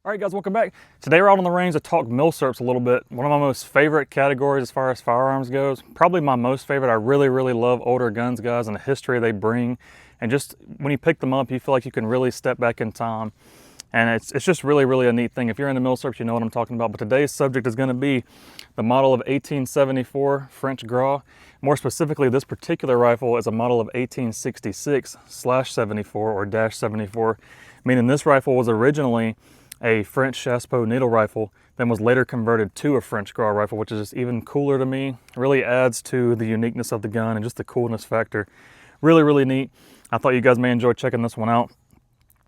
All right, guys, welcome back. Today we're out on the range to talk milsurps a little bit. One of my most favorite categories as far as firearms goes. Probably my most favorite. I really love older guns, guys, and the history they bring. And just when you pick them up, you feel like you can really step back in time. And it's just really a neat thing. If you're into milsurps, you know what I'm talking about. But today's subject is going to be the model of 1874 French Gras. More specifically, this particular rifle is a model of 1866/74 or -74, meaning this rifle was originally a French Chassepot needle rifle, then was later converted to a French Gras rifle, which is just even cooler to me. It really adds to the uniqueness of the gun and just the coolness factor. Really neat. I thought you guys may enjoy checking this one out.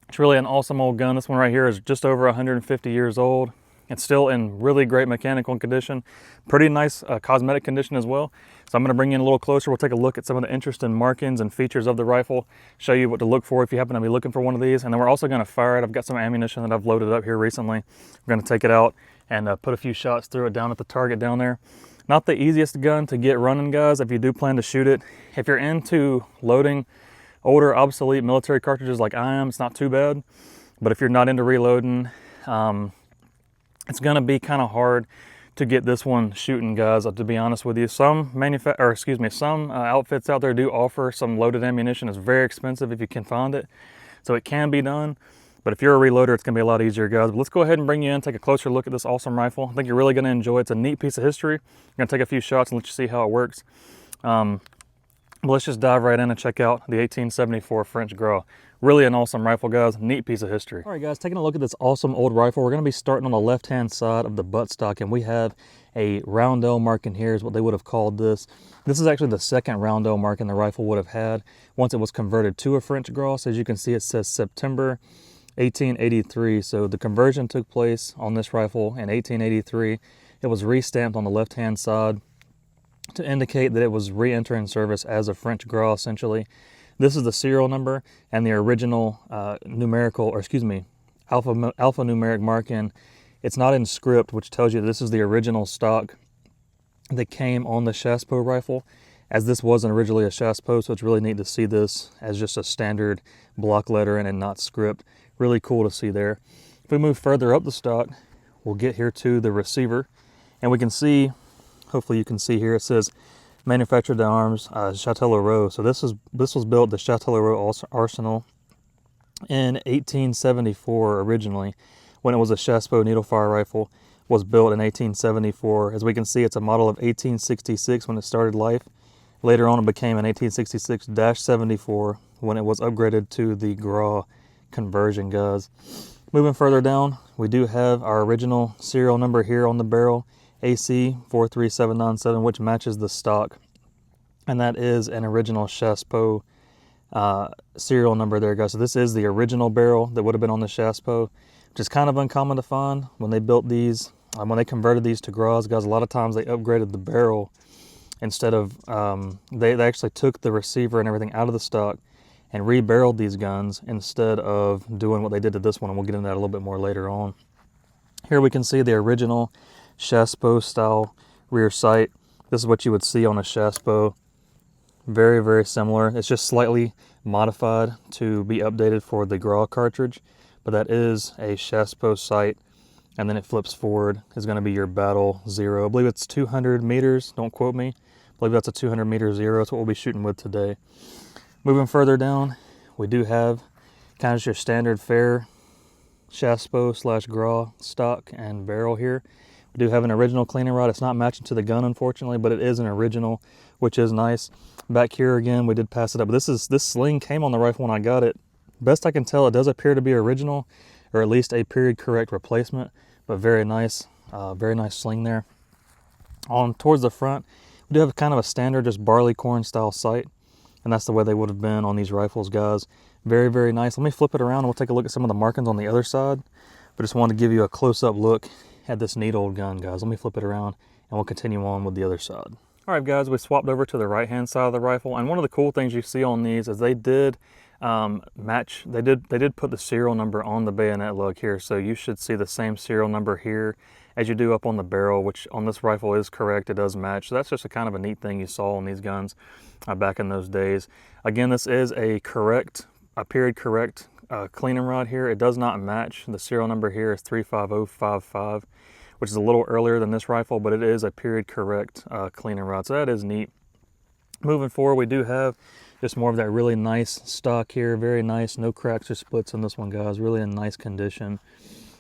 It's really an awesome old gun. This one right here is just over 150 years old. It's still in really great mechanical condition. Pretty nice cosmetic condition as well. So I'm going to bring you in a little closer. We'll take a look at some of the interesting markings and features of the rifle, show you what to look for if you happen to be looking for one of these. And then we're also going to fire it. I've got some ammunition that I've loaded up here recently. We're going to take it out and put a few shots through it down at the target down there. Not the easiest gun to get running, guys, if you do plan to shoot it. If you're into loading older, obsolete military cartridges like I am, it's not too bad. But if you're not into reloading, it's going to be kind of hard to get this one shooting, guys, to be honest with you. Some outfits out there do offer some loaded ammunition. It's very expensive if you can find it, so it can be done. But if you're a reloader, it's going to be a lot easier, guys. But let's go ahead and bring you in, take a closer look at this awesome rifle. I think you're really going to enjoy it. It's a neat piece of history. I'm going to take a few shots and let you see how it works. But let's just dive right in and check out the 1874 French Gras. Really an awesome rifle, guys. Neat piece of history. All right, guys, taking a look at this awesome old rifle. We're going to be starting on the left-hand side of the buttstock, and we have a roundel marking here is what they would have called this. This is actually the second roundel marking the rifle would have had once it was converted to a French Gras. As you can see, it says September 1883. So the conversion took place on this rifle in 1883. It was re-stamped on the left-hand side to indicate that it was re-entering service as a French Gras, essentially. This is the serial number and the original alphanumeric marking. It's not in script, which tells you this is the original stock that came on the Chassepot rifle, as this wasn't originally a Chassepot, so it's really neat to see this as just a standard block lettering and not script. Really cool to see there. If we move further up the stock, we'll get here to the receiver, and we can see, hopefully you can see here, it says Manufactured d'Armes, Châtellerault. So this was built at the Châtellerault Arsenal in 1874 originally, when it was a Chassepot needle fire rifle. Was built in 1874. As we can see, it's a model of 1866 when it started life. Later on, it became an 1866-74 when it was upgraded to the Gras conversion, guys. Moving further down, we do have our original serial number here on the barrel, AC 43797, which matches the stock, and that is an original Chassepot serial number there, guys. So this is the original barrel that would have been on the Chassepot, which is kind of uncommon to find. When they built these, when they converted these to Gras, guys, a lot of times they upgraded the barrel instead of they actually took the receiver and everything out of the stock and rebarreled these guns instead of doing what they did to this one, and we'll get into that a little bit more later on. Here we can see the original Chassepot style rear sight. This is what you would see on a Chassepot. Very similar. It's just slightly modified to be updated for the Gras cartridge, but that is a Chassepot sight. And then it flips forward is going to be your Battle Zero. I believe it's 200 meters. Don't quote me. I believe that's a 200 meter zero. That's what we'll be shooting with today. Moving further down, we do have kind of your standard fare Chassepot/Gras stock and barrel here. We do have an original cleaning rod. It's not matching to the gun, unfortunately, but it is an original, which is nice. Back here again, we did pass it up. But this sling came on the rifle when I got it. Best I can tell, it does appear to be original, or at least a period correct replacement, but very nice sling there. On towards the front, we do have kind of a standard, just barleycorn style sight, and that's the way they would have been on these rifles, guys. Very nice. Let me flip it around and we'll take a look at some of the markings on the other side. But just wanted to give you a close-up look at this neat old gun, guys. Let me flip it around and we'll continue on with the other side. All right, guys, we swapped over to the right-hand side of the rifle, and one of the cool things you see on these is they did they did put the serial number on the bayonet lug here, so you should see the same serial number here as you do up on the barrel, which on this rifle is correct. It does match. So that's just a kind of a neat thing you saw on these guns back in those days. Again, this is a period correct cleaning rod here. It does not match. The serial number here is 35055, which is a little earlier than this rifle, but it is a period correct cleaning rod, so that is neat. Moving forward, we do have just more of that really nice stock here. Very nice, no cracks or splits on this one, guys. Really in nice condition.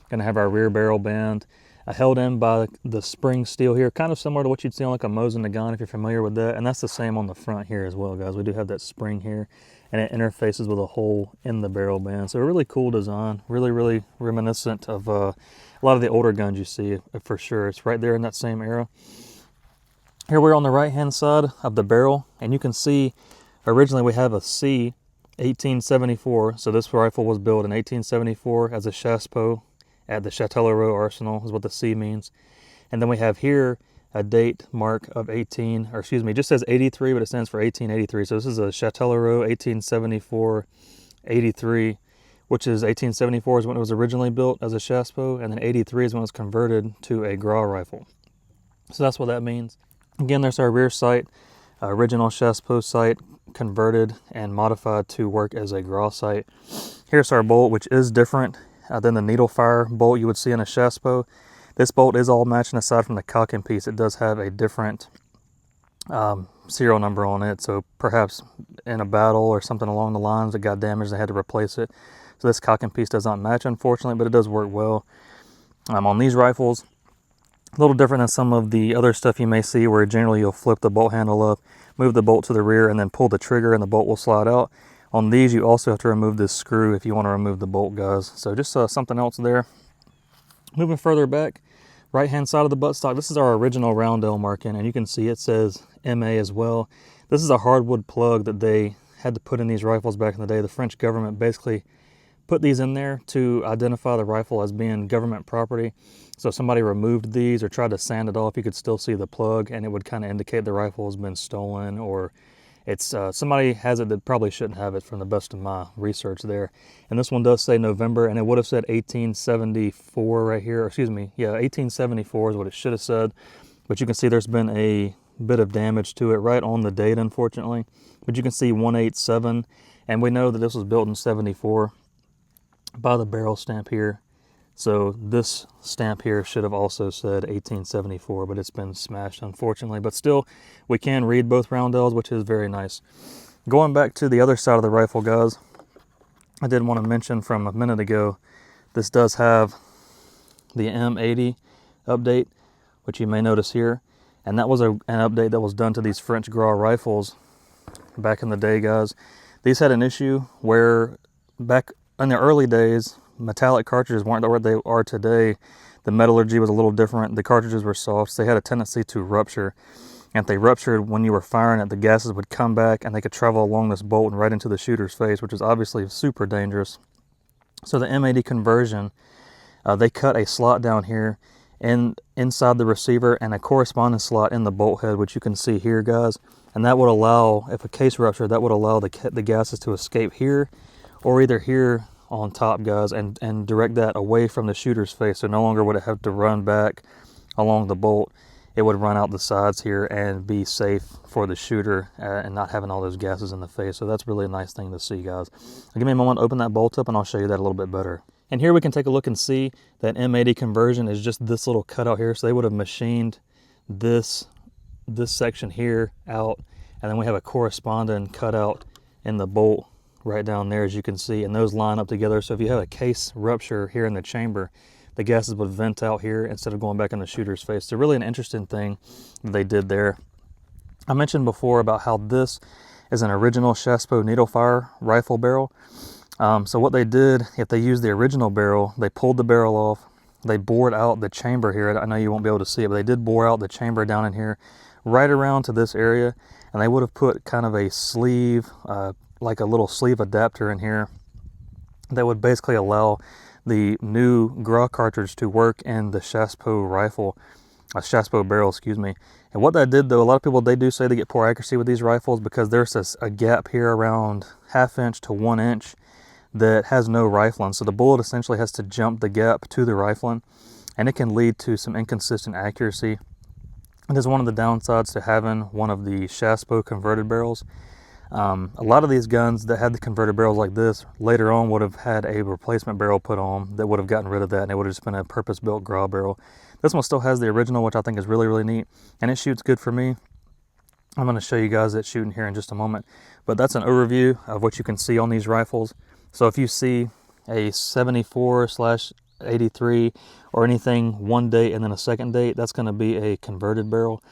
Gonna have our rear barrel band held in by the spring steel here, kind of similar to what you'd see on like a Mosin Nagant if you're familiar with that. And that's the same on the front here as well, guys. We do have that spring here, and it interfaces with a hole in the barrel band. So a really cool design, really reminiscent of a lot of the older guns you see for sure. It's right there in that same era. Here we're on the right hand side of the barrel, and you can see originally we have a C 1874. So this rifle was built in 1874 as a Chassepots at the Châtellerault Arsenal is what the C means. And then we have here a date mark of it just says 83, but it stands for 1883. So this is a Châtellerault 1874 83, which is 1874 is when it was originally built as a Chassepots, and then 83 is when it was converted to a Gras rifle. So that's what that means. Again, there's our rear sight, original Chassepots sight, converted and modified to work as a Gras sight. Here's our bolt, which is different than the needle fire bolt you would see in a Chassepots. This bolt is all matching aside from the cocking piece. It does have a different serial number on it, so perhaps in a battle or something along the lines it got damaged, they had to replace it. So this cocking piece does not match, unfortunately, but it does work well. On these rifles, a little different than some of the other stuff you may see, where generally you'll flip the bolt handle up, move the bolt to the rear, and then pull the trigger and the bolt will slide out. On these, you also have to remove this screw if you want to remove the bolt, guys. So just something else there. Moving further back, right hand side of the buttstock, this is our original roundel marking, and you can see it says MA as well. This is a hardwood plug that they had to put in these rifles back in the day. The French government basically put these in there to identify the rifle as being government property. So if somebody removed these or tried to sand it off, you could still see the plug, and it would kind of indicate the rifle has been stolen, or it's somebody has it that probably shouldn't have it, from the best of my research there. And this one does say November, and it would have said 1874 right here, or excuse me, yeah, 1874 is what it should have said. But you can see there's been a bit of damage to it right on the date, unfortunately. But you can see 187, and we know that this was built in 74 by the barrel stamp here. So this stamp here should have also said 1874, but it's been smashed, unfortunately. But still, we can read both roundels, which is very nice. Going back to the other side of the rifle, guys, I did want to mention from a minute ago, this does have the M80 update, which you may notice here. And that was an update that was done to these French Gras rifles back in the day, guys. These had an issue where back in the early days, metallic cartridges weren't where they are today. The metallurgy was a little different. The cartridges were soft, so they had a tendency to rupture. And if they ruptured when you were firing it, the gases would come back and they could travel along this bolt and right into the shooter's face, which is obviously super dangerous. So the M80 conversion, they cut a slot down here and inside the receiver and a corresponding slot in the bolt head, which you can see here, guys. And that would allow, if a case ruptured, that would allow the gases to escape here or either here on top, guys, and direct that away from the shooter's face. So no longer would it have to run back along the bolt. It would run out the sides here and be safe for the shooter and not having all those gases in the face. So that's really a nice thing to see, guys. Give me a moment to open that bolt up and I'll show you that a little bit better. And here we can take a look and see that M80 conversion is just this little cutout here. So they would have machined this section here out, and then we have a corresponding cutout in the bolt right down there, as you can see, and those line up together. So if you have a case rupture here in the chamber, the gases would vent out here instead of going back in the shooter's face. So really an interesting thing that they did there. I mentioned before about how this is an original Chassepots needle fire rifle barrel. So what they did, if they used the original barrel, they pulled the barrel off, they bored out the chamber here. I know you won't be able to see it, but they did bore out the chamber down in here right around to this area, and they would have put kind of a sleeve, like a little sleeve adapter in here that would basically allow the new Gras cartridge to work in the Chassepots rifle, Chassepots barrel, excuse me. And what that did, though, a lot of people, they do say they get poor accuracy with these rifles because there's a gap here around 1/2 inch to 1 inch that has no rifling. So the bullet essentially has to jump the gap to the rifling, and it can lead to some inconsistent accuracy. It is one of the downsides to having one of the Chassepots converted barrels. A lot of these guns that had the converted barrels like this later on would have had a replacement barrel put on that would have gotten rid of that, and it would have just been a purpose-built Gras barrel. This one still has the original, which I think is really, really neat, and it shoots good for me. I'm going to show you guys it shooting here in just a moment, but that's an overview of what you can see on these rifles. So if you see a 74/83 or anything one date and then a second date, that's going to be a converted barrel.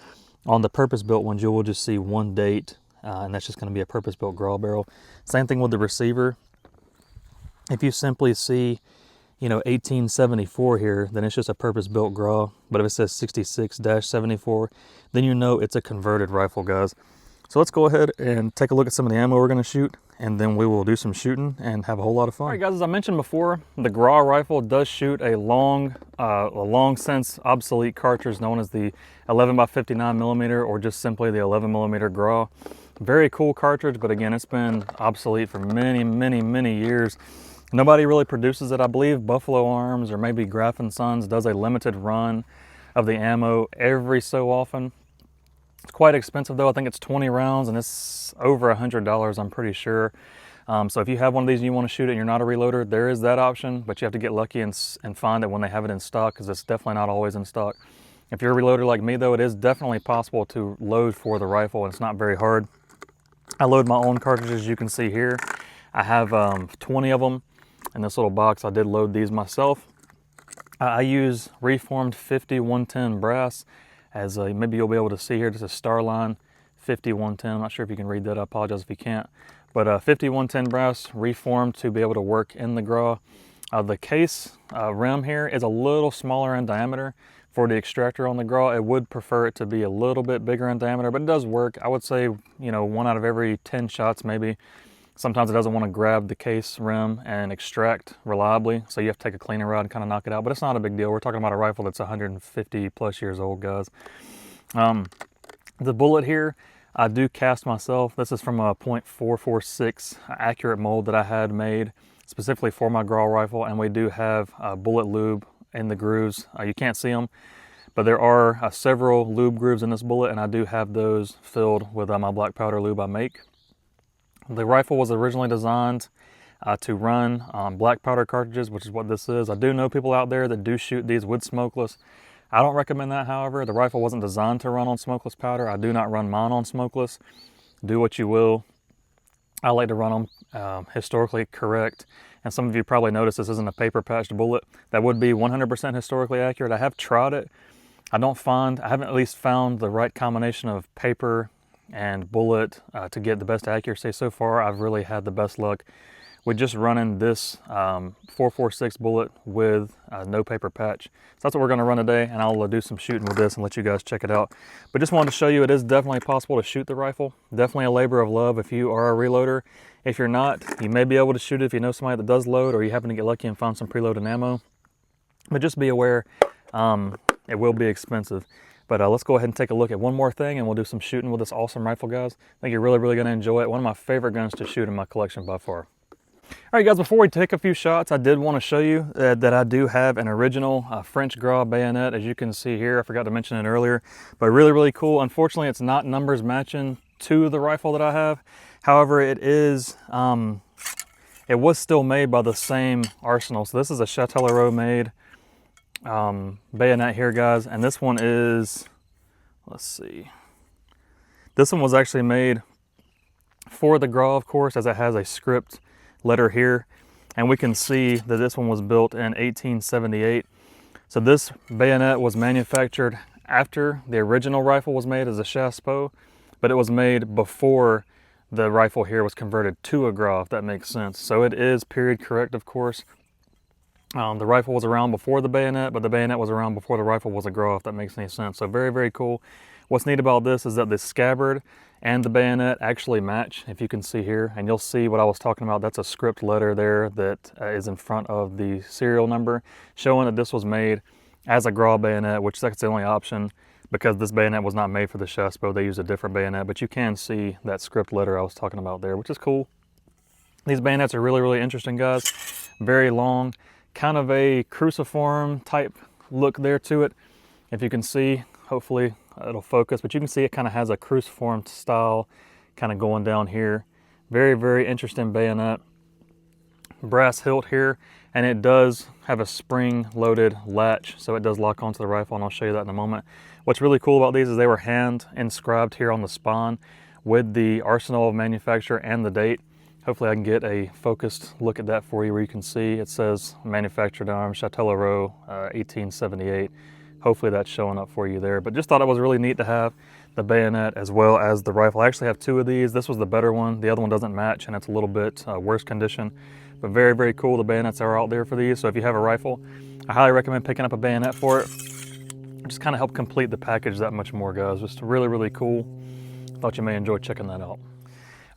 On the purpose-built ones, you will just see one date, and that's just going to be a purpose-built Gras barrel. Same thing with the receiver. If you simply see, 1874 here, then it's just a purpose-built Gras. But if it says 66-74, then you know it's a converted rifle, guys. So let's go ahead and take a look at some of the ammo we're going to shoot, and then we will do some shooting and have a whole lot of fun. All right, guys, as I mentioned before, the Gras rifle does shoot a long since obsolete cartridge known as the 11x59 millimeter, or just simply the 11 millimeter Gras. Very cool cartridge, but again, it's been obsolete for many, many, many years. Nobody really produces it. I believe Buffalo Arms or maybe Graf & Sons does a limited run of the ammo every so often. It's quite expensive though. I think it's 20 rounds and it's over $100, I'm pretty sure. So if you have one of these and you want to shoot it and you're not a reloader, there is that option, but you have to get lucky and find it when they have it in stock, because it's definitely not always in stock. If you're a reloader like me though, it is definitely possible to load for the rifle, and it's not very hard. I load my own cartridges, you can see here. I have 20 of them in this little box. I did load these myself. I use reformed 50-110 brass, as maybe you'll be able to see here. This is Starline 50-110. I'm not sure if you can read that. I apologize if you can't. But 50-110 brass reformed to be able to work in the Gras. The case rim here is a little smaller in diameter for the extractor on the Gras. I would prefer it to be a little bit bigger in diameter, but it does work. I would say, 1 out of every 10 shots maybe. Sometimes it doesn't want to grab the case rim and extract reliably, so you have to take a cleaning rod and kind of knock it out, but it's not a big deal. We're talking about a rifle that's 150 plus years old, guys. The bullet here, I do cast myself. This is from a .446 accurate mold that I had made specifically for my Gras rifle, and we do have bullet lube in the grooves. You can't see them, but there are several lube grooves in this bullet, and I do have those filled with my black powder lube I make. The rifle was originally designed to run black powder cartridges, which is what this is. I do know people out there that do shoot these with smokeless. I don't recommend that, however. The rifle wasn't designed to run on smokeless powder. I do not run mine on smokeless. Do what you will. I like to run them historically correct. And some of you probably noticed this isn't a paper patched bullet. That would be 100% historically accurate. I have tried it. I haven't at least found the right combination of paper and bullet to get the best accuracy. So far, I've really had the best luck with just running this 446 bullet with no paper patch. So that's what we're going to run today, and I'll do some shooting with this and let you guys check it out. But just wanted to show you it is definitely possible to shoot the rifle. Definitely a labor of love if you are a reloader. If you're not, you may be able to shoot it if you know somebody that does load, or you happen to get lucky and find some preloaded ammo. But just be aware, it will be expensive. But let's go ahead and take a look at one more thing, and we'll do some shooting with this awesome rifle, guys. I think you're really, really going to enjoy it. One of my favorite guns to shoot in my collection by far. All right, guys, before we take a few shots, I did want to show you that I do have an original French Gras bayonet, as you can see here. I forgot to mention it earlier, but really, really cool. Unfortunately, it's not numbers matching to the rifle that I have. However, it was still made by the same arsenal. So this is a Châtellerault made bayonet here, guys, and this one is, let's see, this one was actually made for the Gras, of course, as it has a script letter here, and we can see that this one was built in 1878. So this bayonet was manufactured after the original rifle was made as a Chassepot, but it was made before the rifle here was converted to a Gras, if that makes sense. So it is period correct, of course. The rifle was around before the bayonet, but the bayonet was around before the rifle was a Gras, if that makes any sense. So very, very cool. What's neat about this is that the scabbard and the bayonet actually match, if you can see here, and you'll see what I was talking about. That's a script letter there that is in front of the serial number, showing that this was made as a Gras bayonet, which that's the only option, because this bayonet was not made for the Chassepot. They used a different bayonet, but you can see that script letter I was talking about there, which is cool. These bayonets are really, really interesting, guys. Very long, kind of a cruciform type look there to it. If you can see, hopefully it'll focus, but you can see it kind of has a cruciform style kind of going down here. Very, very interesting bayonet. Brass hilt here, and it does have a spring-loaded latch, so it does lock onto the rifle, and I'll show you that in a moment. What's really cool about these is they were hand inscribed here on the spine with the arsenal of manufacturer and the date. Hopefully I can get a focused look at that for you where you can see it says manufactured arms, Châtellerault, 1878. Hopefully that's showing up for you there. But just thought it was really neat to have the bayonet as well as the rifle. I actually have two of these. This was the better one. The other one doesn't match and it's a little bit worse condition. But very, very cool. The bayonets are out there for these. So if you have a rifle, I highly recommend picking up a bayonet for it. Just kind of help complete the package that much more, guys. Just really, really cool. Thought you may enjoy checking that out.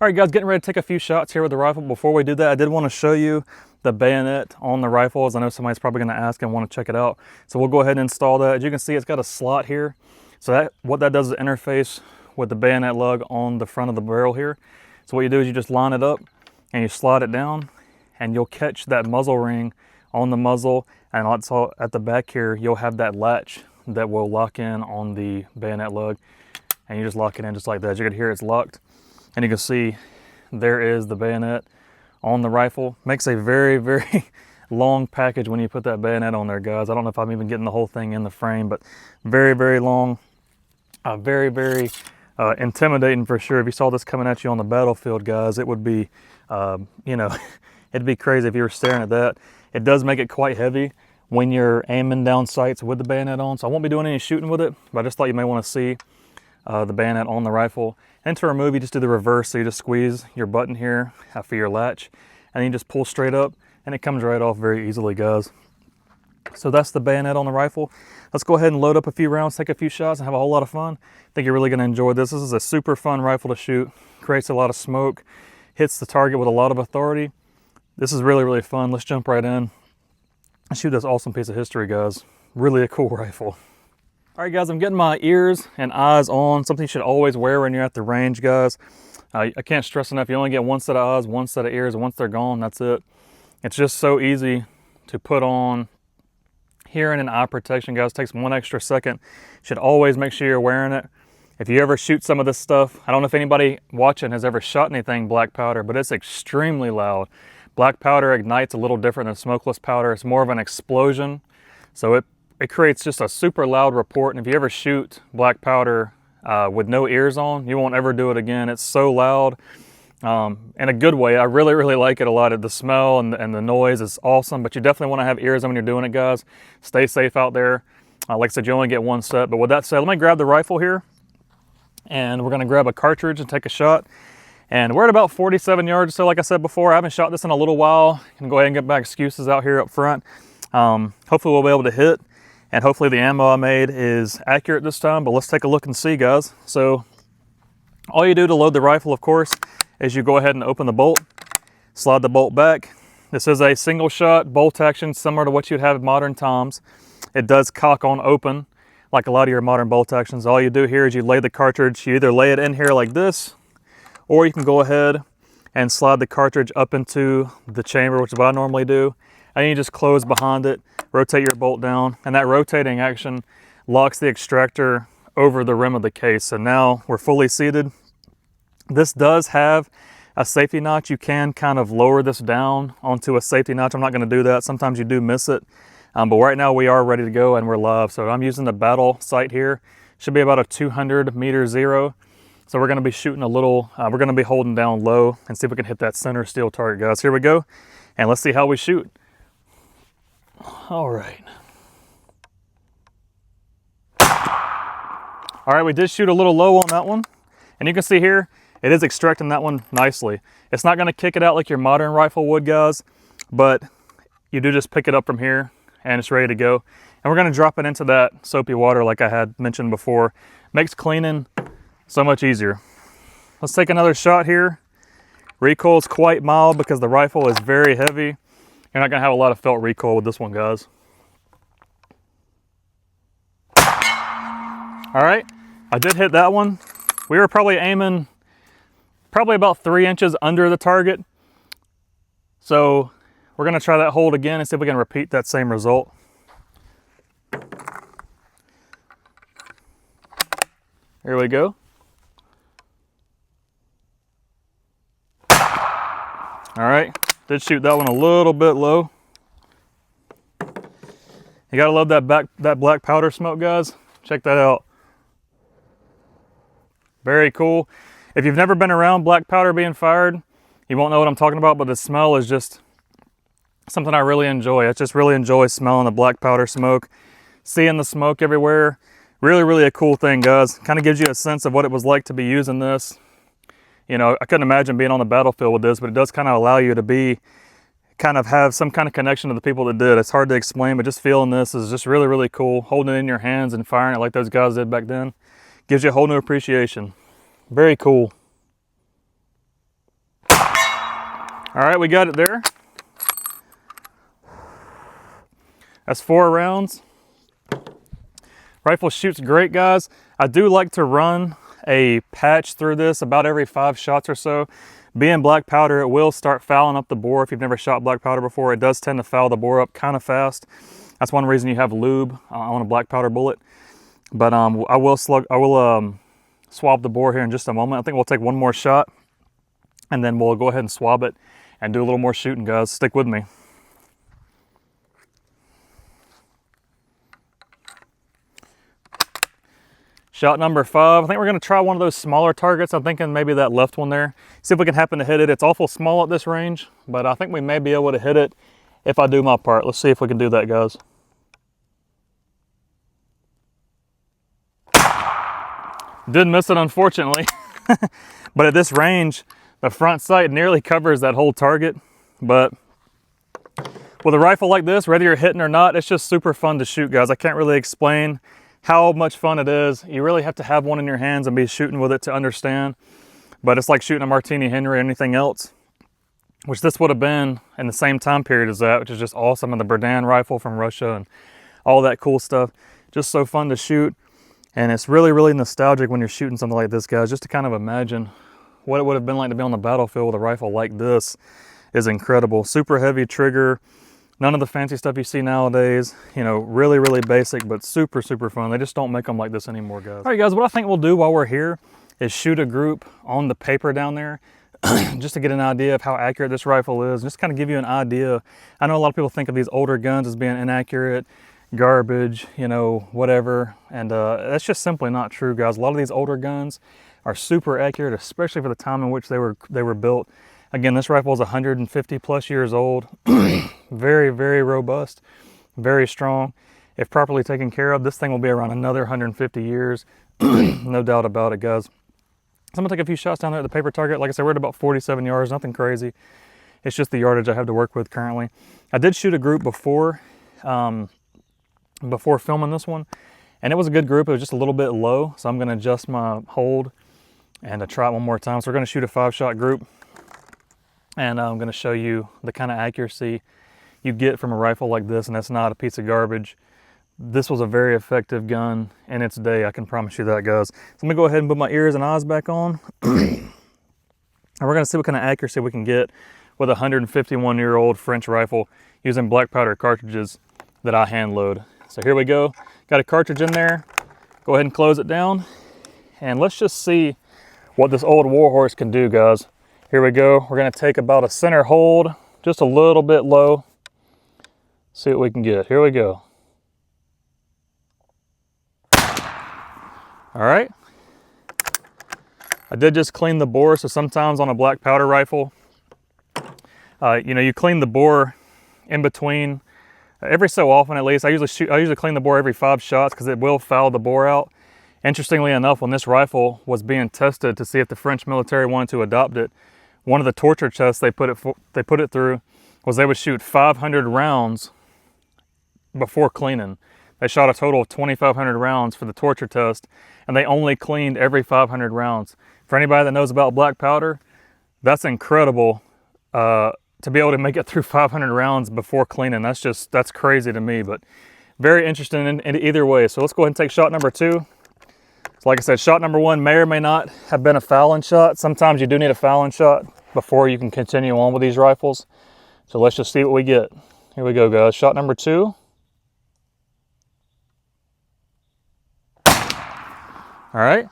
All right, guys, getting ready to take a few shots here with the rifle. Before we do that, I did want to show you the bayonet on the rifle, as I know somebody's probably going to ask and want to check it out. So we'll go ahead and install that. As you can see, it's got a slot here. So what that does is interface with the bayonet lug on the front of the barrel here. So what you do is you just line it up and you slide it down, and you'll catch that muzzle ring on the muzzle. And also at the back here, you'll have that latch that will lock in on the bayonet lug. And you just lock it in just like that. As you can hear, it's locked. And you can see there is the bayonet on the rifle. Makes a very, very long package when you put that bayonet on there, guys. I don't know if I'm even getting the whole thing in the frame, but very, very long. Very, very intimidating for sure. If you saw this coming at you on the battlefield, guys, it would be, you know, it'd be crazy if you were staring at that. It does make it quite heavy when you're aiming down sights with the bayonet on. So I won't be doing any shooting with it, but I just thought you may want to see the bayonet on the rifle. And to remove, you just do the reverse. So you just squeeze your button here for your latch, and then you just pull straight up, and it comes right off very easily, guys. So that's the bayonet on the rifle. Let's go ahead and load up a few rounds, take a few shots, and have a whole lot of fun. I think you're really going to enjoy this. This is a super fun rifle to shoot. Creates a lot of smoke, hits the target with a lot of authority. This is really, really fun. Let's jump right in and shoot this awesome piece of history, guys. Really a cool rifle. All right, guys, I'm getting my ears and eyes on. Something you should always wear when you're at the range, guys. I can't stress enough, you only get one set of eyes, one set of ears, and once they're gone, that's it. It's just so easy to put on hearing and eye protection, guys. It takes 1 extra second. You should always make sure you're wearing it. If you ever shoot some of this stuff, I don't know if anybody watching has ever shot anything black powder, but it's extremely loud. Black powder ignites a little different than smokeless powder. It's more of an explosion. So it creates just a super loud report. And if you ever shoot black powder with no ears on, you won't ever do it again. It's so loud in a good way. I really, really like it a lot. The smell and the noise is awesome, but you definitely want to have ears on when you're doing it, guys. Stay safe out there. Like I said, you only get one set. But with that said, let me grab the rifle here, and we're going to grab a cartridge and take a shot. And we're at about 47 yards. So like I said before, I haven't shot this in a little while. I can go ahead and get my excuses out here up front. Hopefully we'll be able to hit, and hopefully the ammo I made is accurate this time, but let's take a look and see, guys. So all you do to load the rifle, of course, is you go ahead and open the bolt, slide the bolt back. This is a single shot bolt action, similar to what you'd have in modern times. It does cock on open like a lot of your modern bolt actions. All you do here is you lay the cartridge, you either lay it in here like this, or you can go ahead and slide the cartridge up into the chamber, which is what I normally do. And you just close behind it, rotate your bolt down, and that rotating action locks the extractor over the rim of the case. So now we're fully seated. This does have a safety notch. You can kind of lower this down onto a safety notch. I'm not going to do that. Sometimes you do miss it. But right now we are ready to go and we're live. So I'm using the battle sight here. Should be about a 200 meter zero. So we're going to be shooting a little, we're going to be holding down low and see if we can hit that center steel target, guys. Here we go. And let's see how we shoot. All right. All right, we did shoot a little low on that one. And you can see here, it is extracting that one nicely. It's not going to kick it out like your modern rifle would, guys, but you do just pick it up from here and it's ready to go. And we're going to drop it into that soapy water like I had mentioned before. Makes cleaning so much easier. Let's take another shot here. Recoil is quite mild because the rifle is very heavy. You're not going to have a lot of felt recoil with this one, guys. All right, I did hit that one. We were probably aiming about 3 inches under the target. So we're going to try that hold again and see if we can repeat that same result. Here we go. Did shoot that one a little bit low. You gotta love that black powder smoke, guys. Check that out. Very cool. If you've never been around black powder being fired, you won't know what I'm talking about, but the smell is just something I really enjoy. I just really enjoy smelling the black powder smoke, seeing the smoke everywhere. Really, really a cool thing, guys. Kind of gives you a sense of what it was like to be using this. You know, I couldn't imagine being on the battlefield with this, but it does kind of allow you to kind of have some kind of connection to the people that did. It's hard to explain, but just feeling this is just really, really cool. Holding it in your hands and firing it like those guys did back then gives you a whole new appreciation. Very cool. All right, we got it there. That's 4 rounds. Rifle shoots great, guys. I do like to run a patch through this about every 5 shots or so. Being black powder, it will start fouling up the bore. If you've never shot black powder before, it does tend to foul the bore up kind of fast. That's one reason you have lube on a black powder bullet. But I will swab the bore here in just a moment. I think we'll take one more shot and then we'll go ahead and swab it and do a little more shooting, guys. Stick with me. Shot number 5. I think we're gonna try one of those smaller targets. I'm thinking maybe that left one there. See if we can happen to hit it. It's awful small at this range, but I think we may be able to hit it if I do my part. Let's see if we can do that, guys. Did miss it, unfortunately. But at this range, the front sight nearly covers that whole target. But with a rifle like this, whether you're hitting or not, it's just super fun to shoot, guys. I can't really explain how much fun it is. You really have to have one in your hands and be shooting with it to understand. But it's like shooting a Martini Henry or anything else, which this would have been in the same time period as that, which is just awesome. And the Berdan rifle from Russia and all that cool stuff. Just so fun to shoot. And it's really, really nostalgic when you're shooting something like this, guys. Just to kind of imagine what it would have been like to be on the battlefield with a rifle like this is incredible. Super heavy trigger. None of the fancy stuff you see nowadays, you know, really, really basic, but super, super fun. They just don't make them like this anymore, guys. All right, guys, what I think we'll do while we're here is shoot a group on the paper down there just to get an idea of how accurate this rifle is, just kind of give you an idea. I know a lot of people think of these older guns as being inaccurate, garbage, you know, whatever, and that's just simply not true, guys. A lot of these older guns are super accurate, especially for the time in which they were built. Again, this rifle is 150 plus years old. Very, very robust, very strong. If properly taken care of, this thing will be around another 150 years. No doubt about it, guys. So I'm gonna take a few shots down there at the paper target. Like I said, we're at about 47 yards, nothing crazy. It's just the yardage I have to work with currently. I did shoot a group before filming this one, and it was a good group. It was just a little bit low, so I'm gonna adjust my hold and try it one more time. So we're gonna shoot a 5-shot group. And I'm going to show you the kind of accuracy you get from a rifle like this, and that's not a piece of garbage. This was a very effective gun in its day, I can promise you that, guys. So let me go ahead and put my ears and eyes back on. And we're going to see what kind of accuracy we can get with a 151-year-old French rifle using black powder cartridges that I hand load. So here we go. Got a cartridge in there. Go ahead and close it down. And let's just see what this old warhorse can do, guys. Here we go. We're going to take about a center hold, just a little bit low. See what we can get. Here we go. All right. I did just clean the bore, so sometimes on a black powder rifle, you know, you clean the bore in between every so often at least. I usually clean the bore every 5 shots because it will foul the bore out. Interestingly enough, when this rifle was being tested to see if the French military wanted to adopt it, one of the torture tests they put it through was they would shoot 500 rounds before cleaning. They shot a total of 2,500 rounds for the torture test, and they only cleaned every 500 rounds. For anybody that knows about black powder, that's incredible to be able to make it through 500 rounds before cleaning. That's crazy to me, but very interesting in either way. So let's go ahead and take shot number 2. So like I said, shot number 1 may or may not have been a fouling shot. Sometimes you do need a fouling shot before you can continue on with these rifles. So let's just see what we get. Here we go, guys. Shot number 2. All right.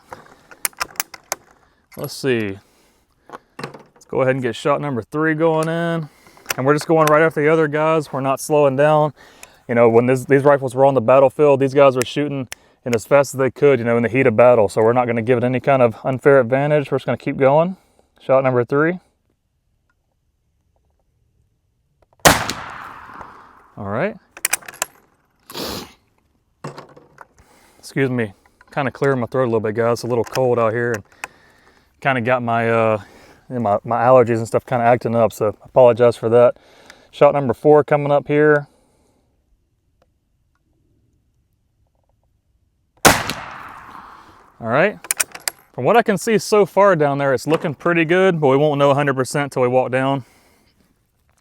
Let's see. Let's go ahead and get shot number 3 going in. And we're just going right after the other guys. We're not slowing down. You know, when these rifles were on the battlefield, these guys were shooting in as fast as they could, you know, in the heat of battle. So we're not going to give it any kind of unfair advantage. We're just going to keep going. Shot number 3. All right. Excuse me, kind of clearing my throat a little bit, guys. It's a little cold out here and kind of got my, my allergies and stuff kind of acting up. So I apologize for that. Shot number 4 coming up here. All right. From what I can see so far down there, it's looking pretty good, but we won't know 100% until we walk down.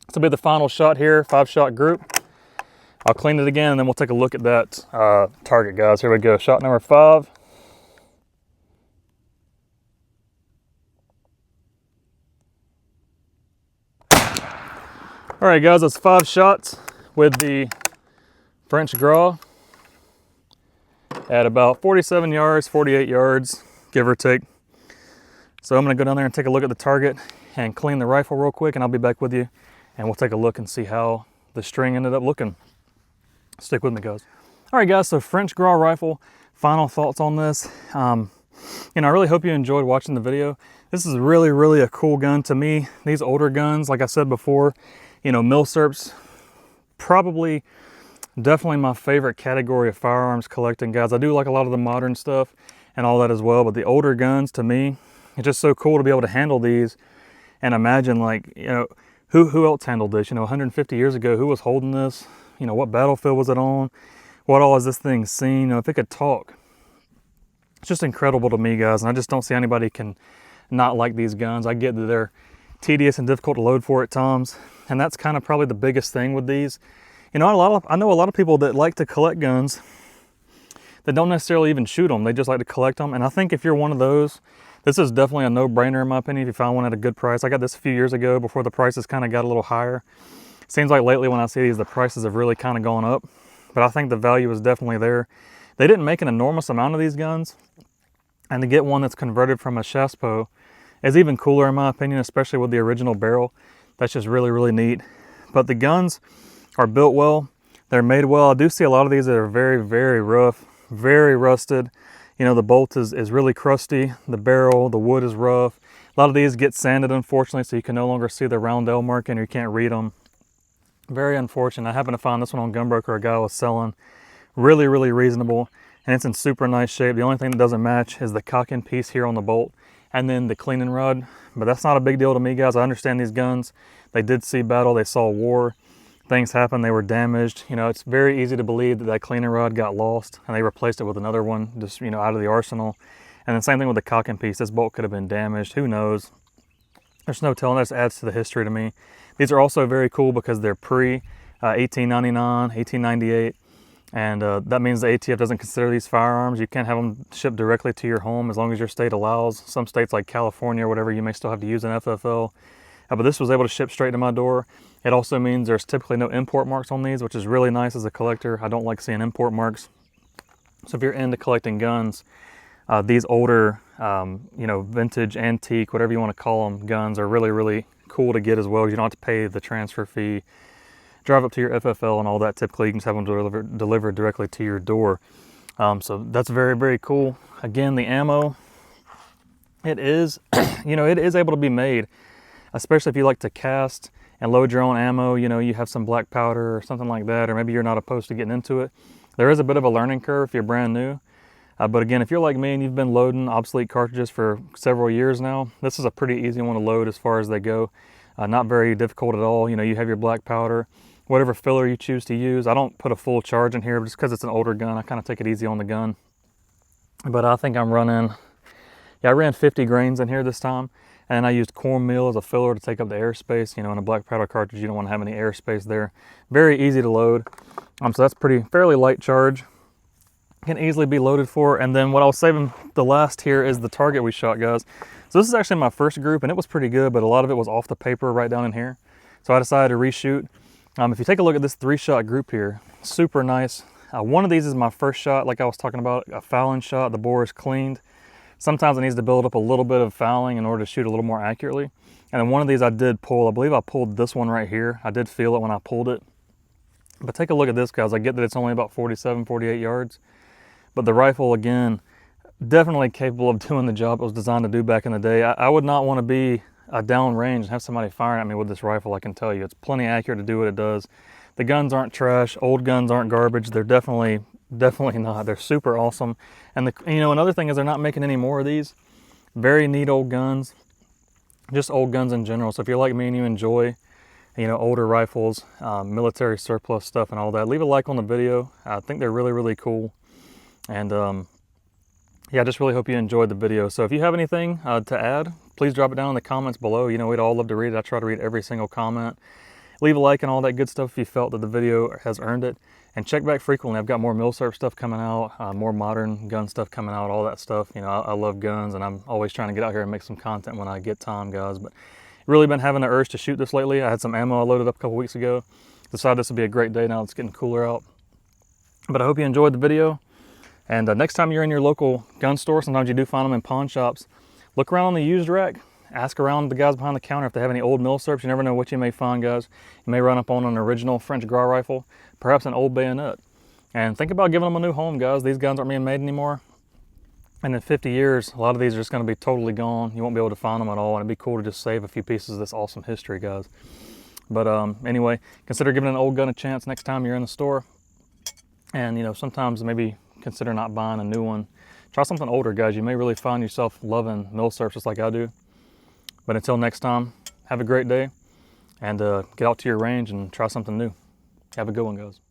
This will be the final shot here, 5-shot group. I'll clean it again, and then we'll take a look at that target, guys. Here we go, shot number 5. All right, guys, that's 5 shots with the French Gras at about 47 yards, 48 yards, give or take. So I'm gonna go down there and take a look at the target and clean the rifle real quick, and I'll be back with you, and we'll take a look and see how the string ended up looking. Stick with me, guys. All right, guys, so French Gras rifle, final thoughts on this. You know, I really hope you enjoyed watching the video. This is really, really a cool gun to me. These older guns, like I said before, you know, Milsurp's probably definitely my favorite category of firearms collecting, guys. I do like a lot of the modern stuff and all that as well, but the older guns, to me, it's just so cool to be able to handle these and imagine, like, you know, who else handled this? You know, 150 years ago, who was holding this? You know, what battlefield was it on? What all has this thing seen? You know, if it could talk. It's just incredible to me, guys, and I just don't see anybody can not like these guns. I get that they're tedious and difficult to load for at times, and that's kind of probably the biggest thing with these. You know, I know a lot of people that like to collect guns that don't necessarily even shoot them. They just like to collect them. And I think if you're one of those, this is definitely a no-brainer in my opinion if you find one at a good price. I got this a few years ago before the prices kind of got a little higher. Seems like lately when I see these, the prices have really kind of gone up. But I think the value is definitely there. They didn't make an enormous amount of these guns. And to get one that's converted from a Chassepot is even cooler in my opinion, especially with the original barrel. That's just really, really neat. But the guns are built well, they're made well. I do see a lot of these that are very, very rough, very rusted. You know, the bolt is really crusty, the barrel, the wood is rough. A lot of these get sanded, unfortunately, so you can no longer see the roundel marking or you can't read them. Very unfortunate. I happened to find this one on Gunbroker. A guy was selling really, really reasonable, and it's in super nice shape. The only thing that doesn't match is the cocking piece here on the bolt and then the cleaning rod. But that's not a big deal to me, guys. I understand these guns. They did see battle, they saw war. Things happened, they were damaged. You know, it's very easy to believe that that cleaning rod got lost and they replaced it with another one, just, you know, out of the arsenal. And the same thing with the cocking piece. This bolt could have been damaged, who knows? There's no telling. That just adds to the history to me. These are also very cool because they're pre 1899, 1898. And that means the ATF doesn't consider these firearms. You can't have them shipped directly to your home as long as your state allows. Some states like California or whatever, you may still have to use an FFL. But this was able to ship straight to my door. It also means there's typically no import marks on these, which is really nice as a collector. I don't like seeing import marks. So if you're into collecting guns, these older, you know, vintage, antique, whatever you want to call them, guns are really, really cool to get as well. You don't have to pay the transfer fee, drive up to your FFL and all that. Typically, you can just have them delivered directly to your door. So that's very, very cool. Again, the ammo, it is, you know, it is able to be made, especially if you like to cast and load your own ammo. You know, you have some black powder or something like that, or maybe you're not opposed to getting into it. There is a bit of a learning curve if you're brand new. But again, if you're like me and you've been loading obsolete cartridges for several years now, this is a pretty easy one to load as far as they go. Not very difficult at all. You know, you have your black powder, whatever filler you choose to use. I don't put a full charge in here just because it's an older gun. I kind of take it easy on the gun. But I think I'm running, I ran 50 grains in here this time. And I used cornmeal as a filler to take up the airspace. You know, in a black powder cartridge, you don't want to have any airspace there. Very easy to load. So that's fairly light charge. Can easily be loaded for. And then what I was saving the last here is the target we shot, guys. So this is actually my first group, and it was pretty good, but a lot of it was off the paper right down in here. So I decided to reshoot. If you take a look at this 3-shot group here, super nice. One of these is my first shot, like I was talking about, a fouling shot. The bore is cleaned. Sometimes it needs to build up a little bit of fouling in order to shoot a little more accurately. And then one of these I did pull. I believe I pulled this one right here. I did feel it when I pulled it. But take a look at this, guys. I get that it's only about 47, 48 yards. But the rifle, again, definitely capable of doing the job it was designed to do back in the day. I would not want to be downrange and have somebody firing at me with this rifle. I can tell you, it's plenty accurate to do what it does. The guns aren't trash. Old guns aren't garbage. They're definitely not. They're super awesome. And another thing is they're not making any more of these. Very neat old guns, just old guns in general. So if you're like me and you enjoy, older rifles, military surplus stuff and all that, leave a like on the video. I think they're really, really cool. And yeah, I just really hope you enjoyed the video. So if you have anything to add, please drop it down in the comments below. We'd all love to read it. I try to read every single comment. Leave a like and all that good stuff if you felt that the video has earned it. And check back frequently. I've got more milsurp stuff coming out, more modern gun stuff coming out, all that stuff. I love guns, and I'm always trying to get out here and make some content when I get time, guys. But really been having the urge to shoot this lately. I had some ammo I loaded up a couple weeks ago. Decided this would be a great day now it's getting cooler out. But I hope you enjoyed the video. And next time you're in your local gun store, sometimes you do find them in pawn shops, look around on the used rack. Ask around the guys behind the counter if they have any old milsurps. You never know what you may find, guys. You may run up on an original French Gras rifle, perhaps an old Bayonet. And think about giving them a new home, guys. These guns aren't being made anymore. And in 50 years, a lot of these are just going to be totally gone. You won't be able to find them at all. And it'd be cool to just save a few pieces of this awesome history, guys. But anyway, consider giving an old gun a chance next time you're in the store. And, sometimes maybe consider not buying a new one. Try something older, guys. You may really find yourself loving milsurps just like I do. But until next time, have a great day, and get out to your range and try something new. Have a good one, guys.